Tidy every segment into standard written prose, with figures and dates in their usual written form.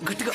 గట్టిగా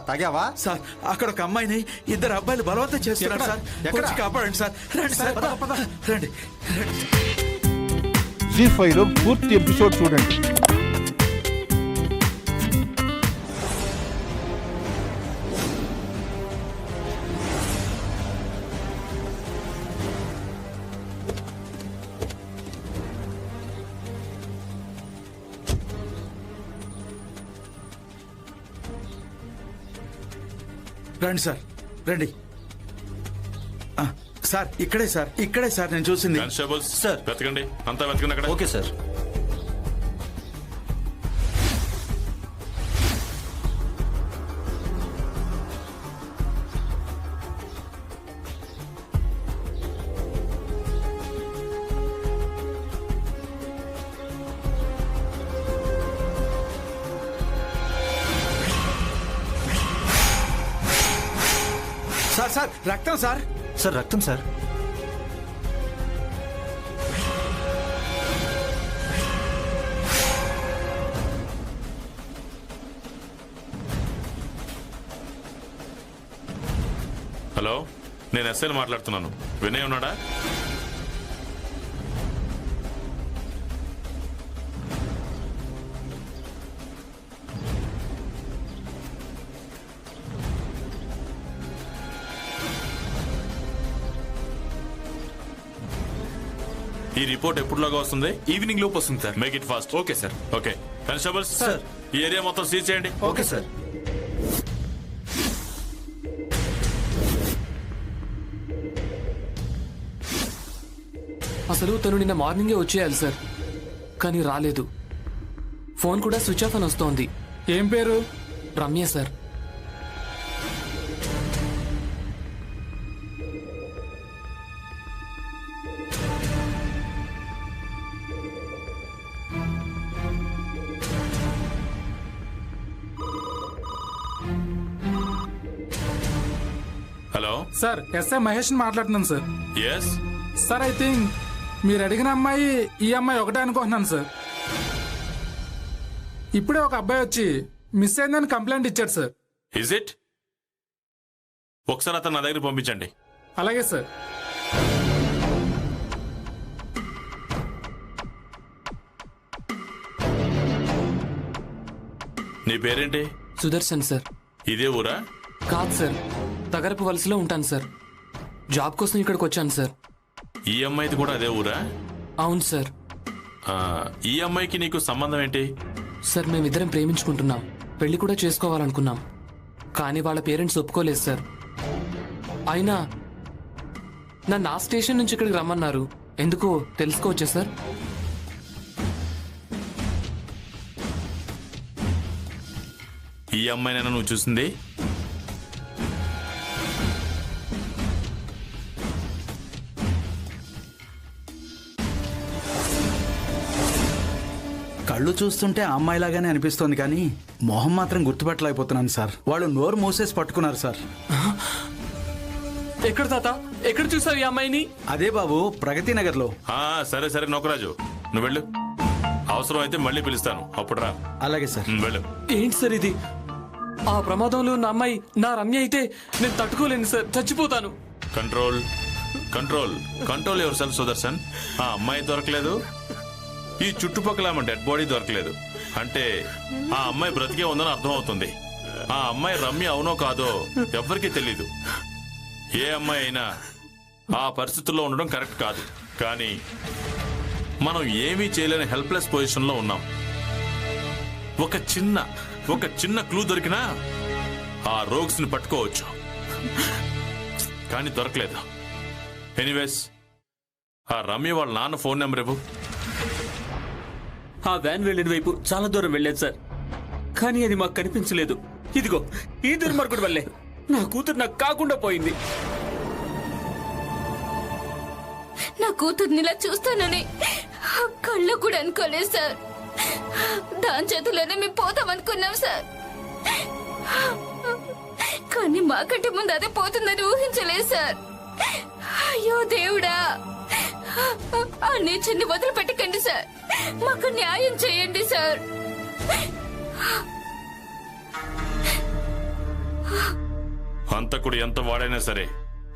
తాగావా సార్? అక్కడ ఒక అమ్మాయిని ఇద్దరు అబ్బాయిలు బలవంతం చేస్తున్నారు సార్. వచ్చి కాపాడండి సార్. రండి సార్, రండి. జీ5 లో పూర్తి ఎపిసోడ్ చూడండి. రండి సార్, రండి. సార్ ఇక్కడే సార్, ఇక్కడే సార్ నేను చూసింది. Constables sir. వెతకండి, అంతా వెతకండి అక్కడ. Okay sir. సార్ సార్ రక్తం సార్. సార్ రక్తం సార్. హలో, నేను ఎస్ఐని మాట్లాడుతున్నాను. వినయ్ ఉన్నాడా? ఈ రిపోర్ట్ ఎప్పుడులాగా వస్తుంది? ఈవినింగ్ లోపు వస్తుంది sir. Make it fast. Okay sir. Okay constables sir. ఈ ఏరియా మొత్తం సీజ్ చేయండి. Okay sir. అసలు తను నిన్న మార్నింగే వచ్చేయాలి సార్, కానీ రాలేదు. ఫోన్ కూడా స్విచ్ ఆఫ్ అని వస్తోంది. ఏం పేరు? Ramya sir. Hello sir, SI Mahesh మాట్లాడుతున్నాను sir. Yes. Sir, I think మీరు అడిగిన అమ్మాయి ఈ అమ్మాయి ఒకటే అనుకుంటున్నాను సార్. ఇప్పుడే ఒక అబ్బాయి వచ్చి మిస్ అయిందని కంప్లైంట్ ఇచ్చాడు సార్. Is it? ఒకసారి అతను నా దగ్గర పంపించండి. అలాగే సార్. నీ పేరేంటి? సుదర్శన్ సార్. ఇదే ఊరా? కాదు సార్, తగరపు వలసలో ఉంటాను సార్. జాబ్ కోసం ఇక్కడికి వచ్చాను సార్. ఈ అమ్మాయిది కూడా అదే ఊరా? అవును సార్. ఈ అమ్మాయికి నీకు సంబంధం ఏంటి? సార్, మేమిద్దరం ప్రేమించుకుంటున్నాం, పెళ్లి కూడా చేసుకోవాలనుకున్నాం. కానీ వాళ్ళ పేరెంట్స్ ఒప్పుకోలేదు సార్. అయినా నన్ను ఆ స్టేషన్ నుంచి ఇక్కడికి రమ్మన్నారు. ఎందుకో తెలుసుకోవచ్చా సార్? ఈ అమ్మాయినైనా నువ్వు చూసింది? కళ్ళు చూస్తుంటే ఆ అమ్మాయిలాగానే అనిపిస్తోంది, కానీ మొహం మాత్రం గుర్తుపట్టలేకపోతున్నాను సార్. వాళ్ళు నోరు మూసేసి పట్టుకున్నారు సార్. ఎక్కడ తాత? ఎక్కడ చూసావు ఈ అమ్మాయిని? అదే బాబు, ప్రగతి నగర్ లో. సరే సరే నోకరాజు, నువ్వు వెళ్ళు. అవసరం అయితే మళ్ళీ పిలుస్తాను, అప్పుడు రా. అలాగే సార్. వెళ్ళు. ఏంటి సార్ ఇది? ఆ ప్రమాదంలో ఉన్న అమ్మాయి నా రమ్య అయితే నేను తట్టుకోలేను సార్, చచ్చిపోతాను. Control control control your self Sudarshan. ఆ అమ్మాయి దొరకలేదు, ఈ చుట్టుపక్కల ఆమె డెడ్ బాడీ దొరకలేదు అంటే ఆ అమ్మాయి బ్రతికే ఉందని అర్థం అవుతుంది. ఆ అమ్మాయి రమ్య అవునో కాదో ఎవ్వరికీ తెలీదు. ఏ అమ్మాయి అయినా ఆ పరిస్థితుల్లో ఉండడం కరెక్ట్ కాదు. కానీ మనం ఏమీ చేయలేని హెల్ప్లెస్ పొజిషన్లో ఉన్నాం. ఒక చిన్న క్లూ దొరికినా ఆ రోగ్స్ ని పట్టుకోవచ్చు, కానీ దొరకలేదు. ఎనీవేస్, ఆ రమ్య వాళ్ళ నాన్న ఫోన్ నెంబర్ ఇవ్వు. ఆ వ్యాన్ వెళ్ళిన వైపు చాలా దూరం వెళ్ళాను సార్, కానీ అది మాకు కనిపించలేదు. ఇదిగో ఈ దుర్మార్గుడి వల్లే నా కూతురు నాకు కాకుండా పోయింది. నా కూతుర్ని ఇలా చూస్తానని కళ్ళు కూడా అనుకోలేదు సార్. దాని చేతిలోనే మేము పోతాం అనుకున్నాం సార్, కానీ మాకంటే ముందు అదే పోతుందని ఊహించలేదు సార్. అయ్యో దేవుడా, ఆ నీచుని వదిలిపెట్టకండి సార్, మాకు న్యాయం చేయండి సార్. హంతకుడు ఎంత వాడైనా సరే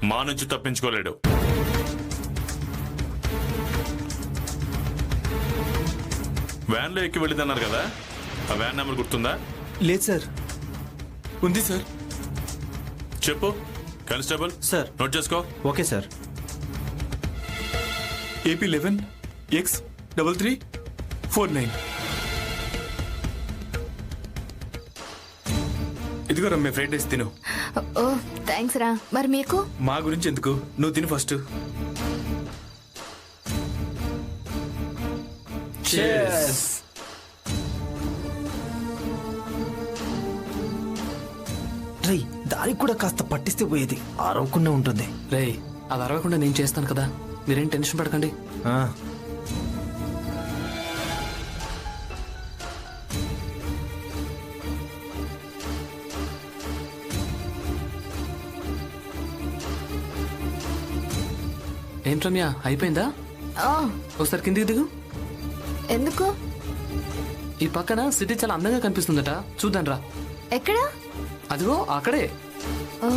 మా నుంచి తప్పించుకోలేడు. వ్యాన్ లో ఎక్కి వెళ్ళిందన్నారు కదా, ఆ వ్యాన్ నెంబర్ గుర్తుందా? లేదు సార్. ఉంది సార్. చెప్పు కానిస్టేబుల్. సార్. నోట్ చేసుకో. Okay sir. AP 11X3349. ఇదిగో రమ్య ఫ్రైడ్ రైస్ తిను. ఓ థ్యాంక్స్ రా. మరి మీకు? మా గురించి ఎందుకు, నువ్వు తిను ఫస్ట్. రై, దానికి కూడా కాస్త పట్టిస్తే పోయేది, ఆరవకుండా ఉంటుంది. రే, అది అరవకుండా నేను చేస్తాను కదా, మీరేం టెన్షన్ పడకండి. ఆ, ఏంటి రమ్య, అయిపోయిందా? ఆ, ఒకసారి కిందికి దిగు. ఎందుకు? ఈ పక్కన సిటీ చాలా అందంగా కనిపిస్తుందట, చూద్దాం రా. ఎక్కడా? అదిగో అక్కడే. ఓ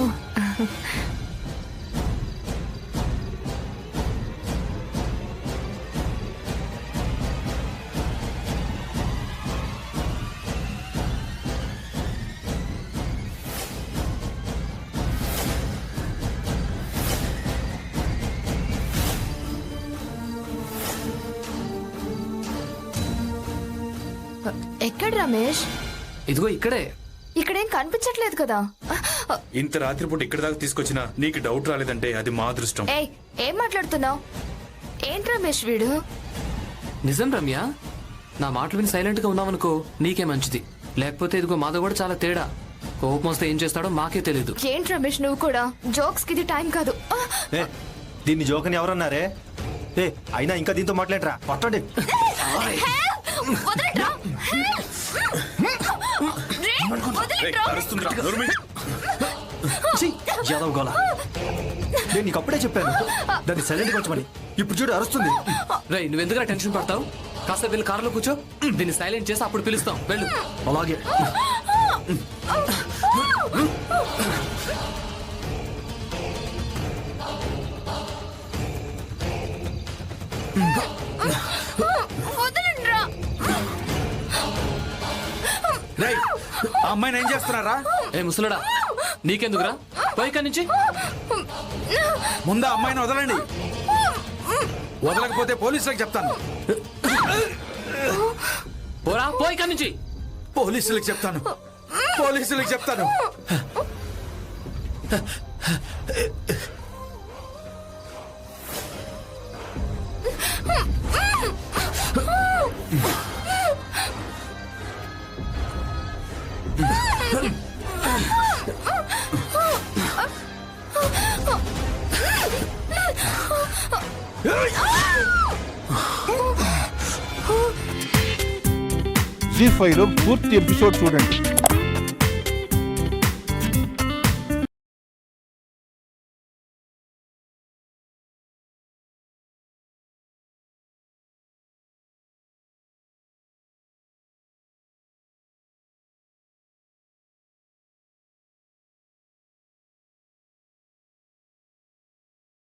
ఎక్కడ రమేష్? ఇదిగో ఇక్కడే. ఇక్కడేం కనిపించట్లేదు కదా. ఇంత రాత్రిపూట ఇక్కడ దాకా తీసుకొచ్చినా నీకు డౌట్ రాలేదంటే అది మా అదృష్టం. ఏయ్, ఏం మాట్లాడుతున్నావు? ఏంటి రమేష్ వీడు? నిజం రమ్య, నా మాటలు విని సైలెంట్ గా ఉన్నావనుకో నీకే మంచిది. లేకపోతే ఇదిగో మాతో కూడా చాలా తేడా. కోపం వస్తే ఏం చేస్తాడో మాకే తెలీదు. ఏంటి రమేష్ నువ్వు కూడా? జోక్స్ కి ఇది టైం కాదు. ఏ, దీన్ని జోకని ఎవరన్నారే? ఏ, అయినా ఇంకా దీంతో మాట్లాడరా, పట్టండి. వదలండ్రా. రే, వదలండ్రా. యాదవ్ గోళ, నేను నీకు అప్పుడే చెప్పాను దాన్ని సైలెంట్గా వచ్చమని. ఇప్పుడు చూడు అరుస్తుంది. రేయ్, నువ్వెందుకు టెన్షన్ పడతావు? కాస్త వెళ్ళి కారులో కూర్చో, దీన్ని సైలెంట్ చేసి అప్పుడు పిలుస్తాం. వెళ్ళు. అలాగే. వదలండ్రా. రేయ్, ఆ అమ్మాయిని ఏం చేస్తున్నారా? ఏ ముసలడా, నీకెందుకురా? పోయి ఇక్కడి నుంచి. ముందు ఆ అమ్మాయిని వదలండి, వదలకపోతే పోలీసులకు చెప్తాను. పోరా, పోయి ఇక్కడి నుంచి. పోలీసులకు చెప్తాను, పోలీసులకు చెప్తాను. జీ5లో పూర్తి ఎపిసోడ్ చూడండి.